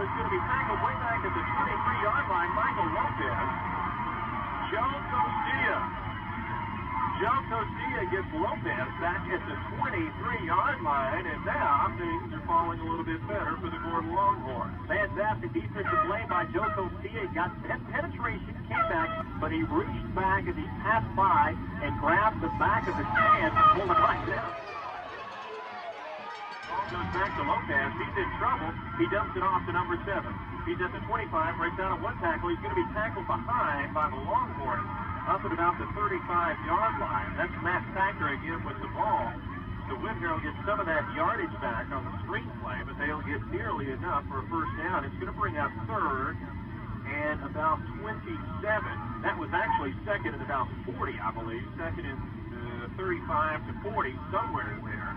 is going to be tackled way back at the 23-yard line. Michael Lopez. Joe Costilla gets Lopez back at the 23-yard line, and now things are falling a little bit better for the Gordon Longhorns. Fantastic defensive play by Joe Costilla. Got penetration, came back, but he reached back as he passed by and grabbed the back of the stand and pulled it right down. Ball goes back to Lopez. He's in trouble. He dumps it off to number 7. He's at the 25, breaks out of one tackle. He's going to be tackled behind by the Longhorns up at about the 35-yard line. That's Matt Thacker again with the ball. So Whithair will get some of that yardage back on the screen play, but they'll get nearly enough for a first down. It's going to bring up third and about 27. That was actually second and about 40, I believe. Second and 35 to 40, somewhere in there.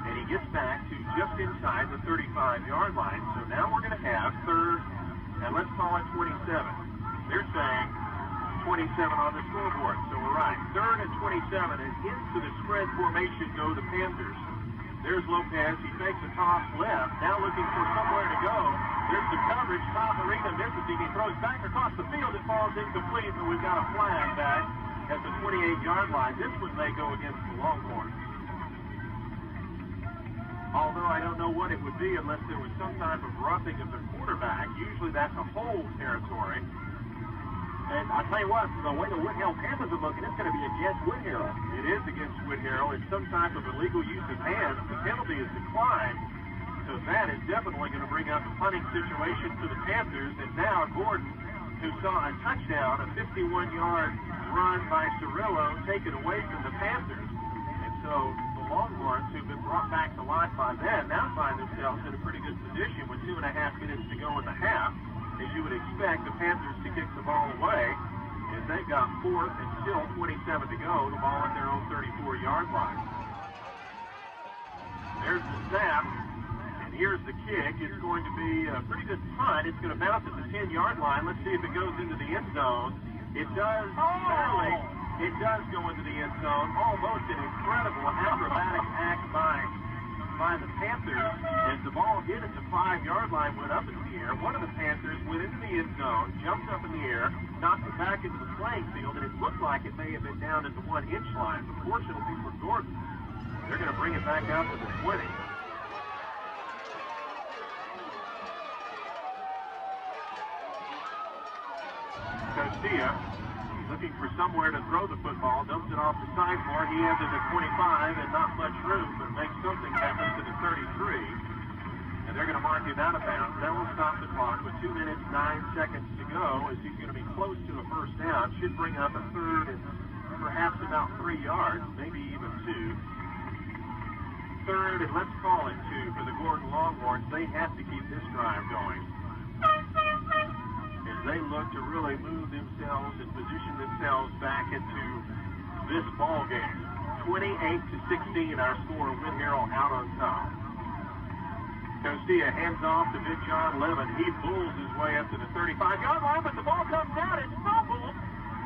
And he gets back to just inside the 35-yard line. So now we're going to have third, and let's call it 27. They're saying 27 on the scoreboard, so we're right. Third and 27, and into the spread formation go the Panthers. There's Lopez. He takes a toss left, now looking for somewhere to go. There's the coverage. Top Arena misses him. He throws back across the field. It falls incomplete, but we've got a flag back at the 28-yard line. This one may go against the Longhorns. Although I don't know what it would be unless there was some type of roughing of the quarterback. Usually that's a hold territory. And I'll tell you what, the way the Whithair Panthers are looking, it's going to be against Whithair. It is against Whithair. It's some type of illegal use of hands. The penalty is declined. So that is definitely going to bring up a punting situation for the Panthers. And now Gordon, who saw a touchdown, a 51-yard run by Cirillo, taken away from the Panthers. And so the Longhorns, who've been brought back to life by then, now find themselves in a pretty good position with 2.5 minutes to go in the half. As you would expect the Panthers to kick the ball away, as they've got fourth and still 27 to go, the ball at their own 34-yard line. There's the snap, and here's the kick. It's going to be a pretty good punt. It's going to bounce at the 10-yard line. Let's see if it goes into the end zone. It does, barely. It does go into the end zone. Almost an incredible acrobatic act by the Panthers, as the ball hit at the 5-yard line, went up in the air. One of the Panthers went into the end zone, jumped up in the air, knocked it back into the playing field, and it looked like it may have been down at the 1-inch line. But fortunately for Gordon, they're going to bring it back out to the 20. Costilla looking for somewhere to throw the football, dumps it off the sideboard. He has it at 25 and not much room, but makes something happen to the 33. And they're going to mark him out of bounds. That will stop the clock with 2 minutes, 9 seconds to go, as he's going to be close to a first down. Should bring up a third and perhaps about 3 yards, maybe even 2. Third, and let's call it 2 for the Gordon Longhorns. They have to keep this drive going, as they look to really move themselves and position themselves back into this ball game. 28-16, our score. Whithair out on top. Costilla hands off to Big John Levin. He bulls his way up to the 35-yard line, but the ball comes out. It's fumbled,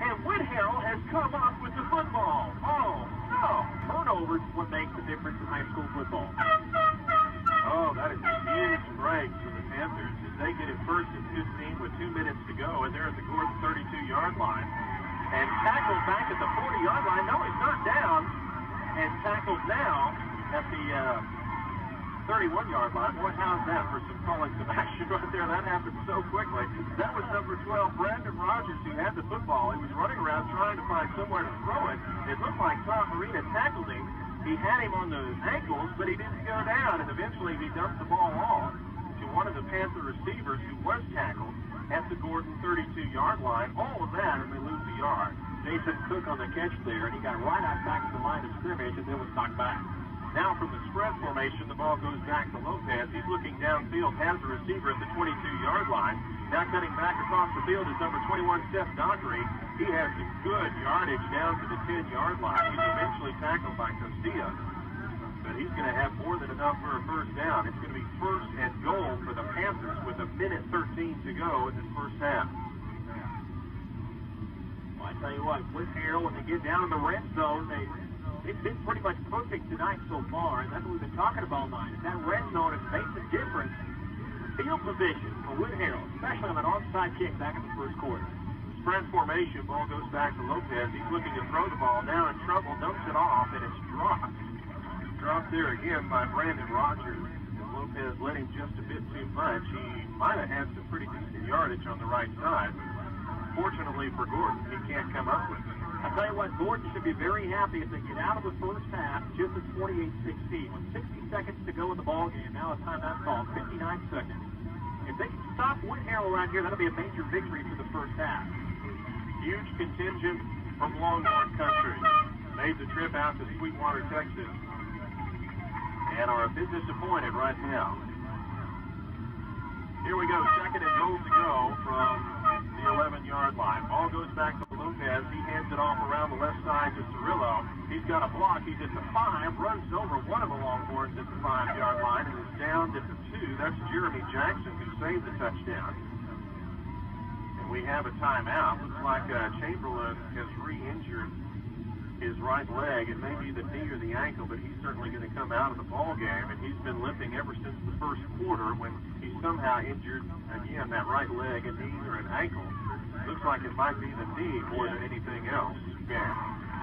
and Whithair has come up with the football. Oh, no. Turnovers is what makes the difference in high school football. Oh, that is a huge break for the Panthers as they get it first and 15 with 2 minutes to go, and they're at the Gordon 32-yard line. And tackled back at the 40-yard line. No, he's not down. And tackled now at the 31-yard line. Boy, how's that for some calling some action right there? That happened so quickly. That was number 12, Brandon Rogers, who had the football. He was running around trying to find somewhere to throw it. It looked like Tom Marina tackled him. He had him on the ankles, but he didn't go down, and eventually he dumped the ball off to one of the Panther receivers who was tackled at the Gordon 32-yard line. All of that, and they lose a yard. Jason Cook on the catch there, and he got right out back to the line of scrimmage and then was knocked back. Now from the spread formation, the ball goes back to Lopez. He's looking downfield, has the receiver at the 22-yard line. Now cutting back across the field is number 21, Steph Dockery. He has some good yardage down to the 10-yard line. He's eventually tackled by Costilla, but he's going to have more than enough for a first down. It's going to be first and goal for the Panthers with 1:13 to go in this first half. Well, I tell you what, Whithair, when they get down in the red zone, it's been pretty much perfect tonight so far, and that's what we've been talking about tonight. If that red zone has made the difference, field position for Wood Harrell, especially on an onside kick back in the first quarter. Spread formation, ball goes back to Lopez. He's looking to throw the ball, now in trouble, dumps it off, and it's dropped. Dropped there again by Brandon Rogers. And Lopez let him just a bit too much. He might have had some pretty decent yardage on the right side, but fortunately for Gordon, he can't come up with it. I tell you what, Gordon should be very happy if they get out of the first half just at 28-16. With 60 seconds to go in the ball game, now a timeout call, 59 seconds. If they can stop Wood Harrell around here, that'll be a major victory for the first half. Huge contingent from Longhorn Country made the trip out to Sweetwater, Texas, and are a bit disappointed right now. Here we go, second and goal to go from the 11-yard line. Ball goes back to Lopez. He hands it off around the left side to Cirillo. He's got a block. He's at the 5, runs over one of the Longhorns at the 5-yard line, and is down at the 2. That's Jeremy Jackson, who saved the touchdown. We have a timeout. Looks like Chamberlain has re-injured his right leg. It may be the knee or the ankle, but he's certainly going to come out of the ball game. And he's been limping ever since the first quarter when he somehow injured, again, that right leg, a knee or an ankle. Looks like it might be the knee more than anything else. Yeah.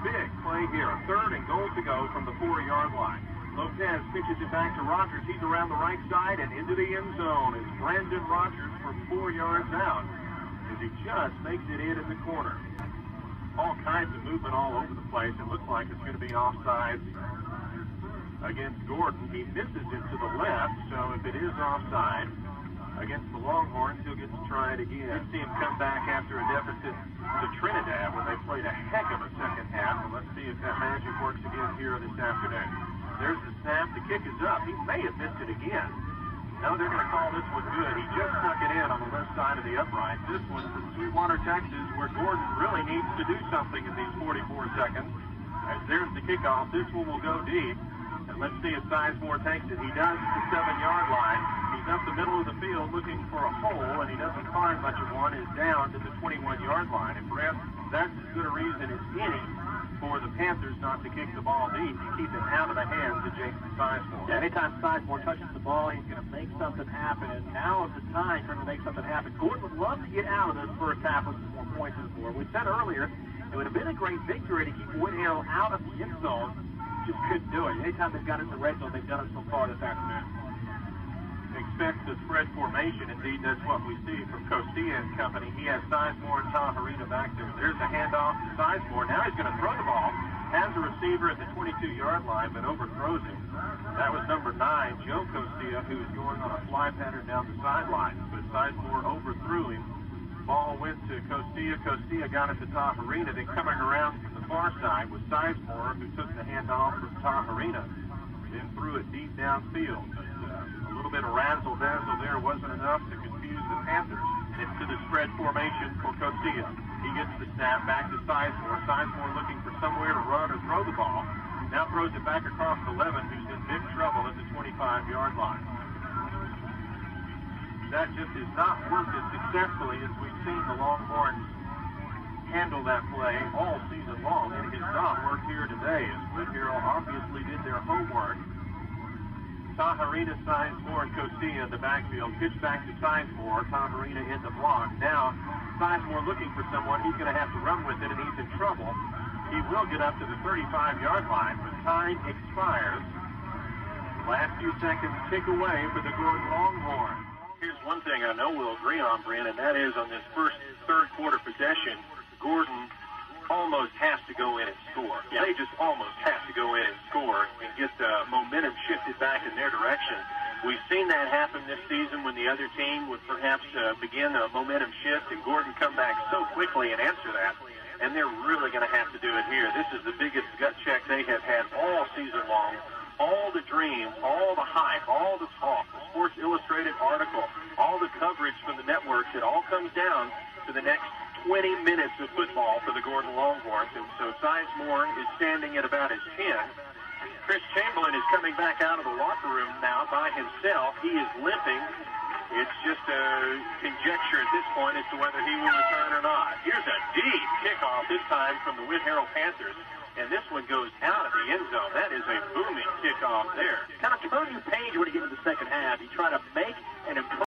Big play here. Third and goal to go from the 4-yard line. Lopez pitches it back to Rogers. He's around the right side and into the end zone. It's Brandon Rogers from 4 yards out. He just makes it in the corner. All kinds of movement all over the place. It looks like it's going to be offside against Gordon. He misses it to the left, so if it is offside against the Longhorns, he'll get to try it again. See him come back after a deficit to Trinidad when they played a heck of a second half. And let's see if that magic works again here this afternoon. There's the snap. The kick is up. He may have missed it again. No, they're going to call this one good. He just snuck it in on the left side of the upright. This one's from Sweetwater, Texas, where Gordon really needs to do something in these 44 seconds. As there's the kickoff. This one will go deep. And let's see if Sizemore takes it. He does at the 7-yard line. He's up the middle of the field looking for a hole, and he doesn't find much of one. Is down to the 21-yard line. And perhaps that's as good a reason as any for the Panthers not to kick the ball deep to keep it out of the hands of Jason Sizemore. Yeah, anytime Sizemore touches the ball, he's going to make something happen, and now is the time for him to make something happen. Gordon would love to get out of this first half with some more points on the board. We said earlier it would have been a great victory to keep Wood Harrell out of the end zone. Just couldn't do it. Anytime they've got it in the red zone, they've done it so far this afternoon. Expect the spread formation. Indeed, that's what we see from Costilla and company. He has Sizemore and Tahirina back there. There's a handoff to Sizemore. Now he's going to throw the ball. Has a receiver at the 22-yard line, but overthrows him. That was number 9, Joe Costilla, who was going on a fly pattern down the sideline. But Sizemore overthrew him. Ball went to Costilla. Costilla got it to Tahirina. Then coming around from the far side was Sizemore, who took the handoff from Tahirina. Then threw it deep downfield. A little bit of razzle-dazzle there wasn't enough to confuse the Panthers. Into the spread formation for Costilla. He gets the snap back to Sizemore. Sizemore looking for somewhere to run or throw the ball. Now throws it back across to Levin, who's in big trouble at the 25-yard line. That just has not worked as successfully as we've seen the Longhorns handle that play all season long. It has not worked here today, as Wood Harrell obviously did their homework. Tahirina, Sizemore, and Costilla in the backfield. Pitch back to Sizemore. Tahirina in the block. Now, Sizemore looking for someone. He's going to have to run with it, and he's in trouble. He will get up to the 35-yard line, but time expires. Last few seconds tick away for the Gordon Longhorns. Here's one thing I know we'll agree on, Brent, and that is on this third quarter possession, Gordon almost has to go in and score. Yeah. They just almost have to go in and score and get the momentum shifted back in their direction. We've seen that happen this season when the other team would perhaps begin a momentum shift, and Gordon come back so quickly and answer that. And they're really going to have to do it here. This is the biggest gut check they have had all season long. All the dreams, all the hype, all the talk, the Sports Illustrated article, all the coverage from the networks, it all comes down to the next 20 minutes of football for the Gordon Longhorns. And so Sizemore is standing at about his 10. Chris Chamberlain is coming back out of the locker room now by himself. He is limping. It's just a conjecture at this point as to whether he will return or not. Here's a deep kickoff, this time from the Wood Harrell Panthers. And this one goes out of the end zone. That is a booming kickoff there. Kind of turn your page when you get to the second half. You try to make an improvement.